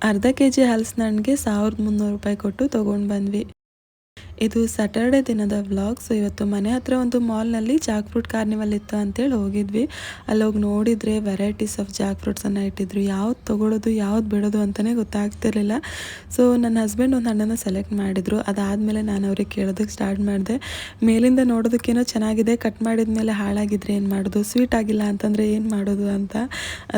ಅರ್ಧ ಕೆಜಿ ಹಲಸಿನ ಹಣ್ಣಿಗೆ 1300 ರೂಪಾಯಿ ಕೊಟ್ಟು ತೊಗೊಂಡು ಬಂದ್ವಿ. ಇದು ಸ್ಯಾಟರ್ಡೆ ದಿನದ ವ್ಲಾಗ್. ಸೊ ಇವತ್ತು ಮನೆ ಹತ್ರ ಒಂದು ಮಾಲ್ನಲ್ಲಿ ಜಾಕ್ ಫ್ರೂಟ್ ಕಾರ್ನಿವಲ್ ಇತ್ತು ಅಂತೇಳಿ ಹೋಗಿದ್ವಿ. ಅಲ್ಲೋಗಿ ನೋಡಿದರೆ ವೆರೈಟೀಸ್ ಆಫ್ ಜಾಕ್ ಫ್ರೂಟ್ಸನ್ನು ಇಟ್ಟಿದ್ರು. ಯಾವ್ದು ತೊಗೊಳೋದು ಯಾವ್ದು ಬಿಡೋದು ಅಂತಲೇ ಗೊತ್ತಾಗ್ತಿರ್ಲಿಲ್ಲ. ಸೊ ನನ್ನ ಹಸ್ಬೆಂಡ್ ಒಂದು ಹಣ್ಣನ್ನು ಸೆಲೆಕ್ಟ್ ಮಾಡಿದರು. ಅದಾದಮೇಲೆ ನಾನು ಅವ್ರಿಗೆ ಕೇಳೋದಕ್ಕೆ ಸ್ಟಾರ್ಟ್ ಮಾಡಿದೆ. ಮೇಲಿಂದ ನೋಡೋದಕ್ಕೇನೋ ಚೆನ್ನಾಗಿದೆ, ಕಟ್ ಮಾಡಿದ ಮೇಲೆ ಹಾಳಾಗಿದ್ರೆ ಏನು ಮಾಡೋದು, ಸ್ವೀಟ್ ಆಗಿಲ್ಲ ಅಂತಂದರೆ ಏನು ಮಾಡೋದು ಅಂತ.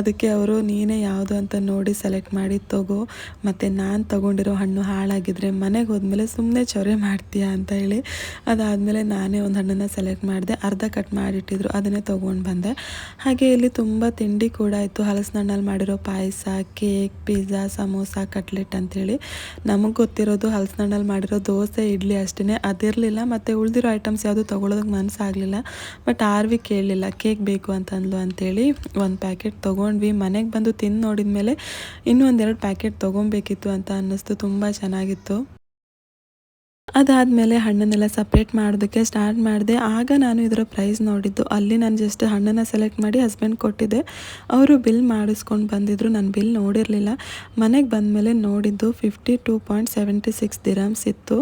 ಅದಕ್ಕೆ ಅವರು ನೀನೇ ಯಾವುದು ಅಂತ ನೋಡಿ ಸೆಲೆಕ್ಟ್ ಮಾಡಿ ತಗೋ, ಮತ್ತು ನಾನು ತೊಗೊಂಡಿರೋ ಹಣ್ಣು ಹಾಳಾಗಿದ್ರೆ ಮನೆಗೆ ಹೋದ್ಮೇಲೆ ಸುಮ್ಮನೆ ಚೊರೆ ಮಾಡ್ತೀಯ ಅಂತ ಹೇಳಿ, ಅದಾದಮೇಲೆ ನಾನೇ ಒಂದು ಹಣ್ಣನ್ನು ಸೆಲೆಕ್ಟ್ ಮಾಡಿದೆ. ಅರ್ಧ ಕಟ್ ಮಾಡಿಟ್ಟಿದ್ರು, ಅದನ್ನೇ ತೊಗೊಂಡು ಬಂದೆ. ಹಾಗೆ ಇಲ್ಲಿ ತುಂಬ ತಿಂಡಿ ಕೂಡ ಇತ್ತು. ಹಲಸಿನ ಹಣ್ಣಲ್ಲಿ ಮಾಡಿರೋ ಪಾಯಸ, ಕೇಕ್, ಪಿಜ್ಜಾ, ಸಮೋಸ, ಕಟ್ಲೆಟ್ ಅಂಥೇಳಿ. ನಮಗೆ ಗೊತ್ತಿರೋದು ಹಲಸಿನ ಹಣ್ಣಲ್ಲಿ ಮಾಡಿರೋ ದೋಸೆ, ಇಡ್ಲಿ ಅಷ್ಟೇ. ಅದಿರಲಿಲ್ಲ, ಮತ್ತು ಉಳಿದಿರೋ ಐಟಮ್ಸ್ ಯಾವುದು ತೊಗೊಳೋದಕ್ಕೆ ಮನಸ್ಸಾಗಲಿಲ್ಲ. ಬಟ್ ಆರ್ವಿ ಕೇಳಲಿಲ್ಲ, ಕೇಕ್ ಬೇಕು ಅಂತಂದ್ಲು ಅಂಥೇಳಿ ಒಂದು ಪ್ಯಾಕೆಟ್ ತೊಗೊಂಡ್ವಿ. ಮನೆಗೆ ಬಂದು ತಿಂದು ನೋಡಿದ ಮೇಲೆ ಇನ್ನೂ ಒಂದೆರಡು ಪ್ಯಾಕೆಟ್ ತೊಗೊಬೇಕಿತ್ತು ಅಂತ ಅನ್ನಿಸ್ತು. ತುಂಬ ಚೆನ್ನಾಗಿತ್ತು. ಅದಾದಮೇಲೆ ಹಣ್ಣನ್ನೆಲ್ಲ ಸಪ್ರೇಟ್ ಮಾಡೋದಕ್ಕೆ ಸ್ಟಾರ್ಟ್ ಮಾಡಿದೆ. ಆಗ ನಾನು ಇದರ ಪ್ರೈಸ್ ನೋಡಿದ್ದು. ಅಲ್ಲಿ ನಾನು ಜಸ್ಟ್ ಹಣ್ಣನ್ನು ಸೆಲೆಕ್ಟ್ ಮಾಡಿ ಹಸ್ಬೆಂಡ್ ಕೊಟ್ಟಿದ್ದೆ. ಅವರು ಬಿಲ್ ಮಾಡಿಸ್ಕೊಂಡು ಬಂದಿದ್ದರು. ನಾನು ಬಿಲ್ ನೋಡಿರಲಿಲ್ಲ. ಮನೆಗೆ ಬಂದಮೇಲೆ ನೋಡಿದ್ದು 52.76 ದಿರಮ್ಸ್ ಇತ್ತು.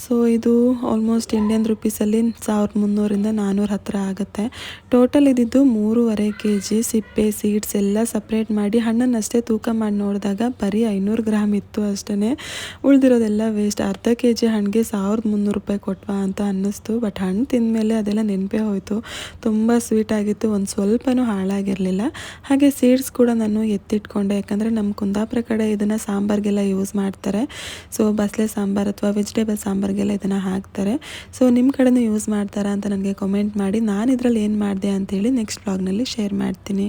ಸೊ ಇದು ಆಲ್ಮೋಸ್ಟ್ ಇಂಡಿಯನ್ ರುಪೀಸಲ್ಲಿ 1300 400 ಹತ್ತಿರ ಆಗುತ್ತೆ. ಟೋಟಲ್ ಇದ್ದಿದ್ದು 3.5 kg. ಸಿಪ್ಪೆ, ಸೀಡ್ಸ್ ಎಲ್ಲ ಸಪ್ರೇಟ್ ಮಾಡಿ ಹಣ್ಣನ್ನಷ್ಟೇ ತೂಕ ಮಾಡಿ ನೋಡಿದಾಗ ಬರೀ 500 ಗ್ರಾಮ್ ಇತ್ತು ಅಷ್ಟೇ. ಉಳಿದಿರೋದೆಲ್ಲ ವೇಸ್ಟ್. ಅರ್ಧ kg ಹಣ್ಣಿಗೆ 1300 ರೂಪಾಯಿ ಕೊಟ್ವಾ ಅಂತ ಅನ್ನಿಸ್ತು. ಬಟ್ ಹಣ್ಣು ತಿಂದಮೇಲೆ ಅದೆಲ್ಲ ನೆನಪೇ ಹೋಯಿತು. ತುಂಬ ಸ್ವೀಟ್ ಆಗಿತ್ತು, ಒಂದು ಸ್ವಲ್ಪನೂ ಹಾಳಾಗಿರಲಿಲ್ಲ. ಹಾಗೆ ಸೀಡ್ಸ್ ಕೂಡ ನಾನು ಎತ್ತಿಟ್ಕೊಂಡೆ, ಯಾಕಂದರೆ ನಮ್ಮ ಕುಂದಾಪುರ ಕಡೆ ಇದನ್ನು ಸಾಂಬಾರಿಗೆಲ್ಲ ಯೂಸ್ ಮಾಡ್ತಾರೆ. ಸೊ ಬಸಳೆ ಸಾಂಬಾರು ಅಥವಾ ವೆಜಿಟೇಬಲ್ ಸಾಂಬಾರಿಗೆಲ್ಲ ಇದನ್ನು ಹಾಕ್ತಾರೆ. ಸೊ ನಿಮ್ಮ ಕಡೆನೂ ಯೂಸ್ ಮಾಡ್ತಾರಾ ಅಂತ ನನಗೆ ಕಮೆಂಟ್ ಮಾಡಿ. ನಾನು ಇದರಲ್ಲಿ ಏನು ಮಾಡಿದೆ ಅಂತೇಳಿ ನೆಕ್ಸ್ಟ್ ವ್ಲಾಗ್ನಲ್ಲಿ ಶೇರ್ ಮಾಡ್ತೀನಿ.